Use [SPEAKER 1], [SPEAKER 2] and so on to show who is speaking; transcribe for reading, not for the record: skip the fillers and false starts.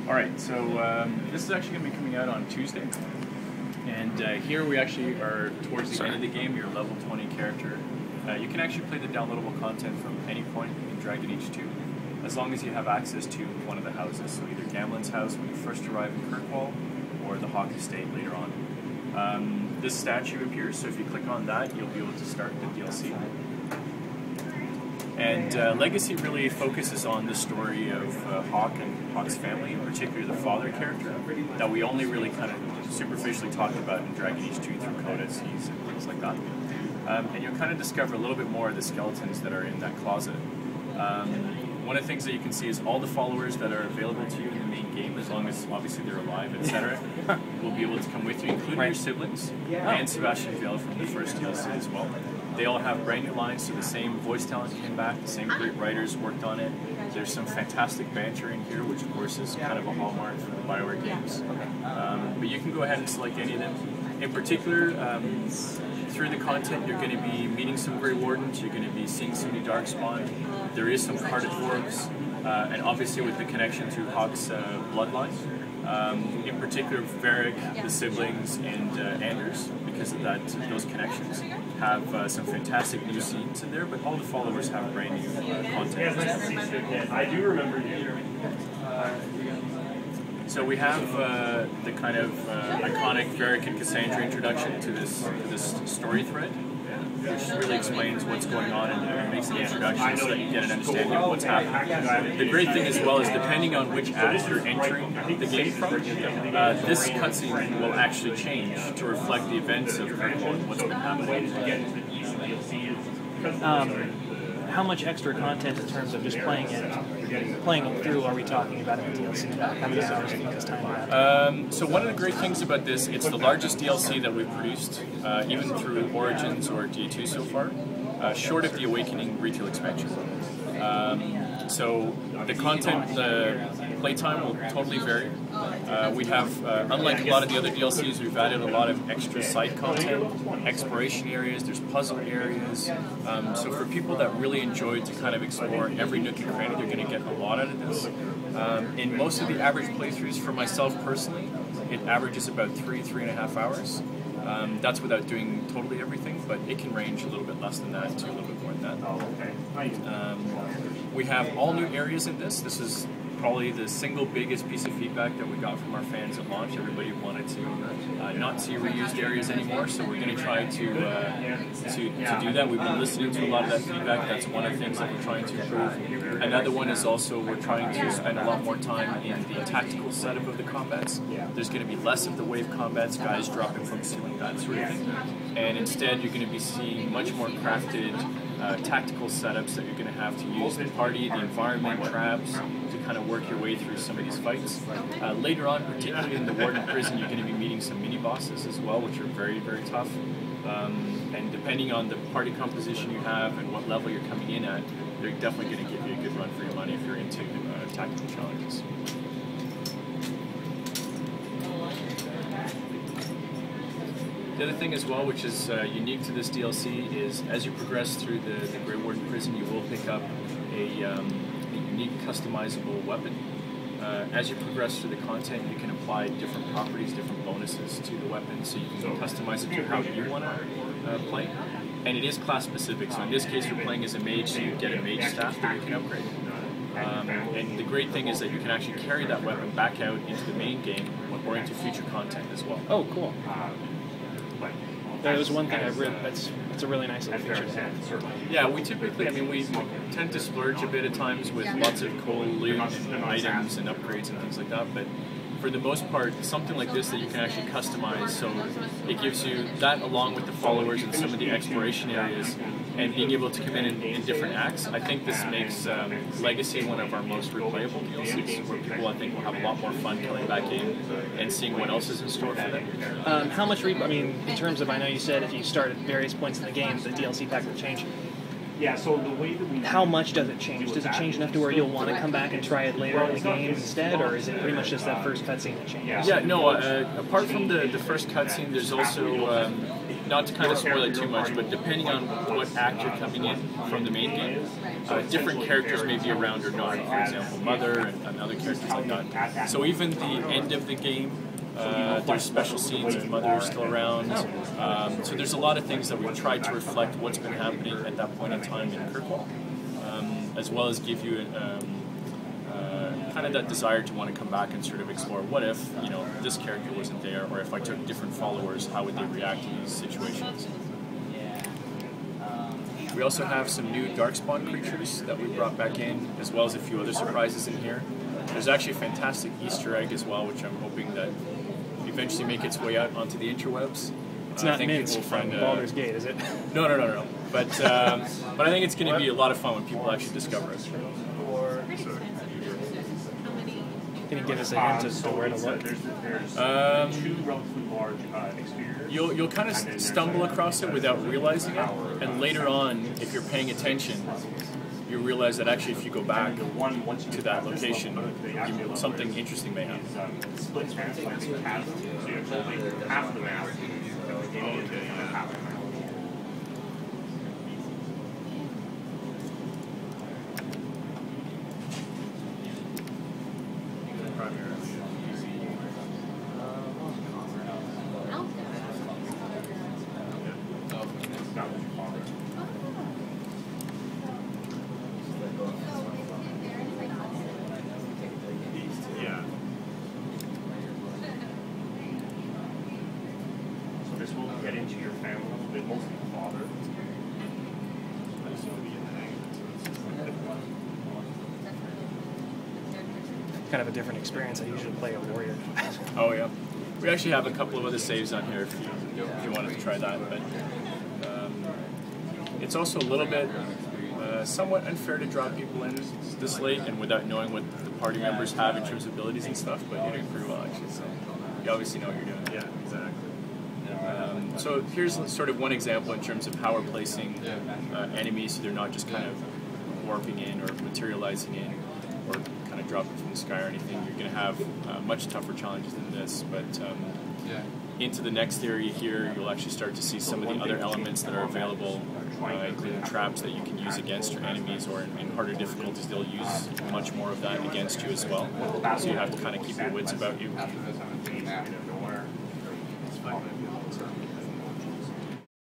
[SPEAKER 1] Alright, so this is actually going to be coming out on Tuesday. And here we actually are towards the end of the game, your level 20 character. You can actually play the downloadable content from any point in Dragon Age 2, as long as you have access to one of the houses. So either Gamlen's house when you first arrive in Kirkwall, or the Hawk Estate later on. This statue appears, so if you click on that, you'll be able to start the DLC. And Legacy really focuses on the story of Hawk and Hawk's family, in particular the father character, that we only really kind of superficially talked about in Dragon Age 2 through codices and things like that. And you'll kind of discover a little bit more of the skeletons that are in that closet. One of the things that you can see is all the followers that are available to you in the main game, as long as obviously they're alive, etc., will be able to come with you, including your siblings, and Sebastian Vale from the first DLC as well. They all have brand new lines, so the same voice talent came back, the same great writers worked on it. There's some fantastic banter in here, which of course is kind of a hallmark from the BioWare games. But you can go ahead and select any of them. In particular, through the content, you're going to be meeting some Grey Wardens, you're going to be seeing some new Darkspawn, there is some carded dwarves, and obviously with the connection to Hawk's bloodline. In particular, Varric, the siblings, and Anders, because of those connections, have some fantastic new scenes in there, but all the followers have brand new content. I do remember you. So we have the kind of iconic Varric and Cassandra introduction to this story thread, which really explains what's going on and makes an introduction so that you get an understanding of what's happening. The great thing as well is depending on which act you're entering the game from, this cutscene will actually change to reflect the events of Kirkwall and what's been happening.
[SPEAKER 2] How much extra content in terms of just playing it through are we talking about in the DLC? How many hours do you think time?
[SPEAKER 1] So one of the great things about this, it's the largest DLC that we've produced, even through Origins or D2 so far, short of the Awakening retail expansion. So the content, the playtime will totally vary. We have, unlike a lot of the other DLCs, we've added a lot of extra side content, exploration areas, there's puzzle areas. So for people that really enjoy to kind of explore every nook and cranny, they're going to get a lot out of this. In most of the average playthroughs, for myself personally, it averages about 3.5 hours. That's without doing totally everything, but it can range a little bit less than that to a little bit more than that. We have all new areas in this. This is probably the single biggest piece of feedback that we got from our fans at launch. Everybody wanted to not see reused areas anymore, so we're going to try to do that. We've been listening to a lot of that feedback. That's one of the things that we're trying to improve. Another one is also we're trying to spend a lot more time in the tactical setup of the combats. There's going to be less of the wave combats, guys dropping from ceiling, that sort of thing. And instead you're going to be seeing much more crafted tactical setups that you're going to have to use the party, the environment, traps, to kind of work your way through some of these fights. Later on, particularly in the Warden Prison, you're going to be meeting some mini-bosses as well, which are very, very tough. And depending on the party composition you have and what level you're coming in at, they're definitely going to give you a good run for your money if you're into tactical challenges. The other thing as well, which is unique to this DLC, is as you progress through the Grey Warden Prison, you will pick up a unique customizable weapon. As you progress through the content, you can apply different properties, different bonuses to the weapon, so you can customize it to how you want to play. And it is class specific, so in this case you're playing as a mage, so you get a mage staff that you can upgrade. And the great thing is that you can actually carry that weapon back out into the main game or into future content as well.
[SPEAKER 2] Oh, cool. That was one thing I've read. That's a really nice little feature.
[SPEAKER 1] Yeah, we typically, we tend to splurge a bit at times with lots of cool loot and items and upgrades and things like that, but for the most part, something like this that you can actually customize, so it gives you that along with the followers and some of the exploration areas, and being able to come in different acts. I think this makes Legacy one of our most replayable DLCs, where people I think will have a lot more fun coming back in and seeing what else is in store for them.
[SPEAKER 2] How much, in terms of, I know you said if you start at various points in the game, the DLC pack will change.
[SPEAKER 3] Yeah, so the way that we...
[SPEAKER 2] How much does it change? Does it change enough to where you'll want to come back and try it later in the game instead, or is it pretty much just that first cutscene that changes?
[SPEAKER 1] Yeah, no, apart from the first cutscene, there's also, not to kind of spoil it too much, but depending on what act you're coming in from the main game, different characters may be around or not. For example, Mother and other characters like that. So even the end of the game, there's special scenes of Mother still around. So there's a lot of things that we've tried to reflect what's been happening at that point in time in Kirkwall, as well as give you kind of that desire to want to come back and sort of explore what if, you know, this character wasn't there, or if I took different followers, how would they react to these situations. We also have some new Darkspawn creatures that we brought back in, as well as a few other surprises in here. There's actually a fantastic Easter egg as well, which I'm hoping that eventually make its way out onto the interwebs.
[SPEAKER 2] It's not minced from Baldur's Gate, is it?
[SPEAKER 1] No. But I think it's going to be a lot of fun when people actually discover it.
[SPEAKER 2] Can you give us a hint as to where to look?
[SPEAKER 1] You'll kind of stumble across it without realizing it, and later on, if you're paying attention, you realize that actually if you go back to that location, something interesting may happen.
[SPEAKER 3] Split translates chasm, so you're holding half the map, half the map. This will get into your family a little bit, mostly the father.
[SPEAKER 2] Kind of a different experience. I usually play a warrior.
[SPEAKER 1] Oh yeah, we actually have a couple of other saves on here if you wanted to try that. But it's also a little bit somewhat unfair to drop people in this late and without knowing what the party members have in terms of abilities and stuff. But you're doing pretty well actually, so you obviously know what you're doing.
[SPEAKER 3] Yeah, exactly.
[SPEAKER 1] So here's sort of one example in terms of how we're placing enemies, so they're not just kind of warping in or materializing in or kind of dropping from the sky or anything. You're going to have much tougher challenges than this, but into the next area here, you'll actually start to see some of the other elements that are available, including traps that you can use against your enemies, or in harder difficulties, they'll use much more of that against you as well. So you have to kind of keep your wits about you.